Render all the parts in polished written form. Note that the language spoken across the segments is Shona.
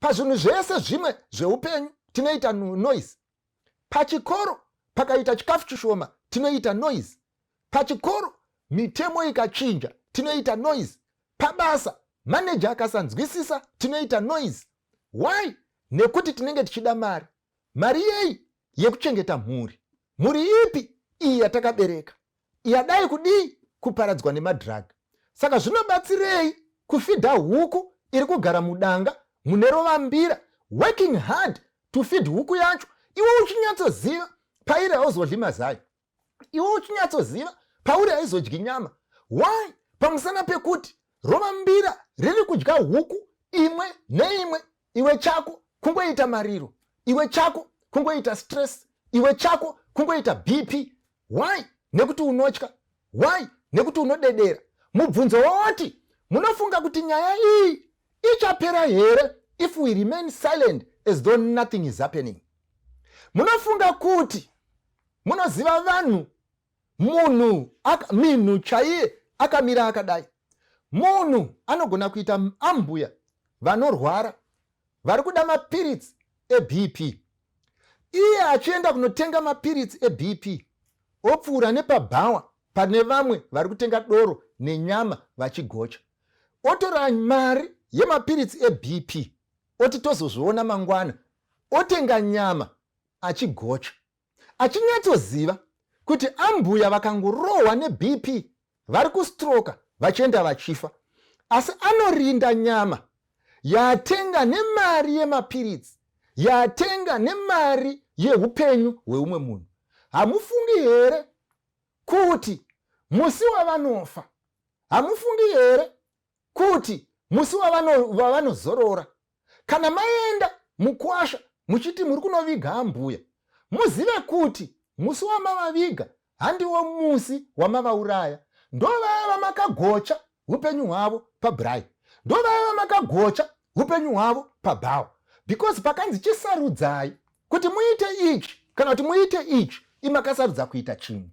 pazvinhu zvese zvimwe zveupenyu tinoita noise. Pachikoro pakaita chikafu chishoma tinoita noise. Pachikoro mitemo ikachinja tinoita noise. Pabasa manager akasanzwisisa tinoita noise. Why? Nekuti tinenge tichida mari. Mari yei? Yekuchengeta mhuri. Mhuri ipi? Iyi yatakabereka. Yadai kudii? Kuparadzwa nemadrug. Saka zvinobatsirei kufidha huku iri kugara mudanga mune Murovambira, working hard to feed huku yacho. Iwe uchinyatsoziva pairi hauzodyi mazai. Iwe uchinyatsoziva pauri haizodyi nyama. Why? Pamusana pekuti Murovambira riri kudya huku imwe neimwe. Iwe chako kungoita mariro. Iwe chako kungoita stress. Iwe chako kungoita BP. Why? Nekuti unotya. Why? Nekuti unodedera. Mubvunzo woti munofunga kuti nyaya iyi ichapera here if we remain silent as though nothing is happening? Munofunga kuti munoziva vanhu, minhu chaiye akamira akadai. Munhu anogona kuita ambuya vanorwara vari kuda mapiritsi eBP. Iye achienda kunotenga mapiritsi eBP opfuura nepabhawa pane vamwe vari kutenga doro nenyama vachigocha. Otora mari yemapiritsi eBP oti tozozviona mangwana, otenga nyama achigocha. Achinyatsoziva kuti ambuya vakangorohwa neBP vari kustroka vachienda vachifa. Asi anorinda nyama yatenga nemari yemapiritsi, yatenga nemari yehupenyu hweumwe munhu. Hamufungi here kuti musi wavanofa? Hamufungi here kuti musi wavanozorora? Kana maenda mukwasha muchiti muri kunoviga ambuya, muzive kuti musi wamavaviga handiwo musi wamavauraya. Ndovaya vamakagocha upenyu hwavo pabrai. Ndovaya vamakagocha upenyu hwavo pabhawa. Because pakanzi chisarudzai kuti muite ichi kana kuti muite ichi, imakasarudza kuita chimwe.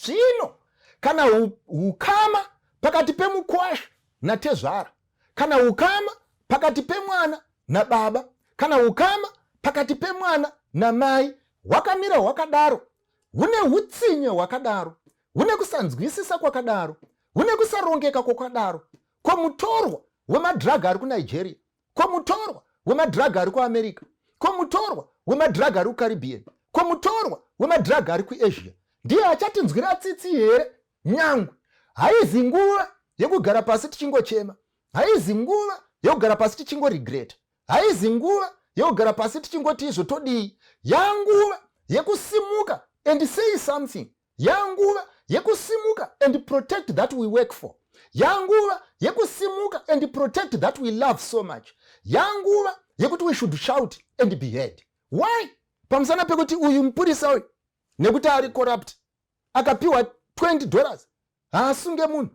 Zvino kana ukama pakati pemukwasha natezvara, kana ukama pakati pemwana nababa, kana ukama pakati pemwana namai, hwakamira hwakadaro, hune hutsinye hwakadaro, hune kusanzwisisa kwakadaro, hune kusarongeka kwakadaro, kwomutorwa wemadhiragi ari kuNigeria, kwomutorwa wemadhiragi ari kuAmerica, kwomutorwa wemadhiragi ari kuCaribbean, kwomutorwa wemadhiragi ari kuAsia. Ndiye achatinzwira tsitsi here? Nyangwe haizi nguva yekugara pasi tichingochema, haizi nguva yekugara pasi tichingoregreta, haizi nguva yekugara pasi tichingoti izvo todii. Yanguva yekusimuka and say something. Yanguva yekusimuka and protect that we work for. Yanguva yekusimuka and protect that we love so much. Yanguva yekuti we should shout and be heard. Why? Pamusana pekuti uyu mupurisa uyu nekuti ari corrupt akapiwa $20 haasunge munhu,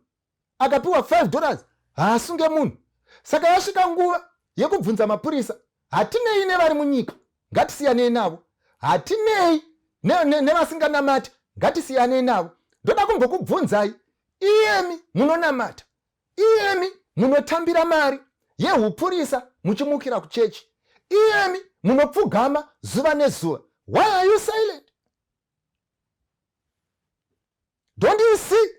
akapiwa $5 haasunge munhu. Saka yasvika nguva yekubvunza mapurisa, hatinei nevari munyika, ngatisiyanei navo. Hatinei nevasinganamati, ngatisiyanei navo. Ndoda kumbokubvunzai, iyemi munonamata, iyemi munotambira mari yehupurisa muchimukira kuchechi, iyemi munopfugama zuva nezuva, why are you silent? Don't you see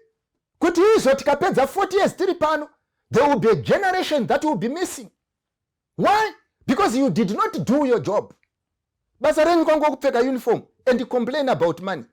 kuti izvo tikapedza 40 years tiri pano, there will be a generation that will be missing. Why? Because you did not do your job. Basa renyu kwangu kupfeka uniform and complain about money.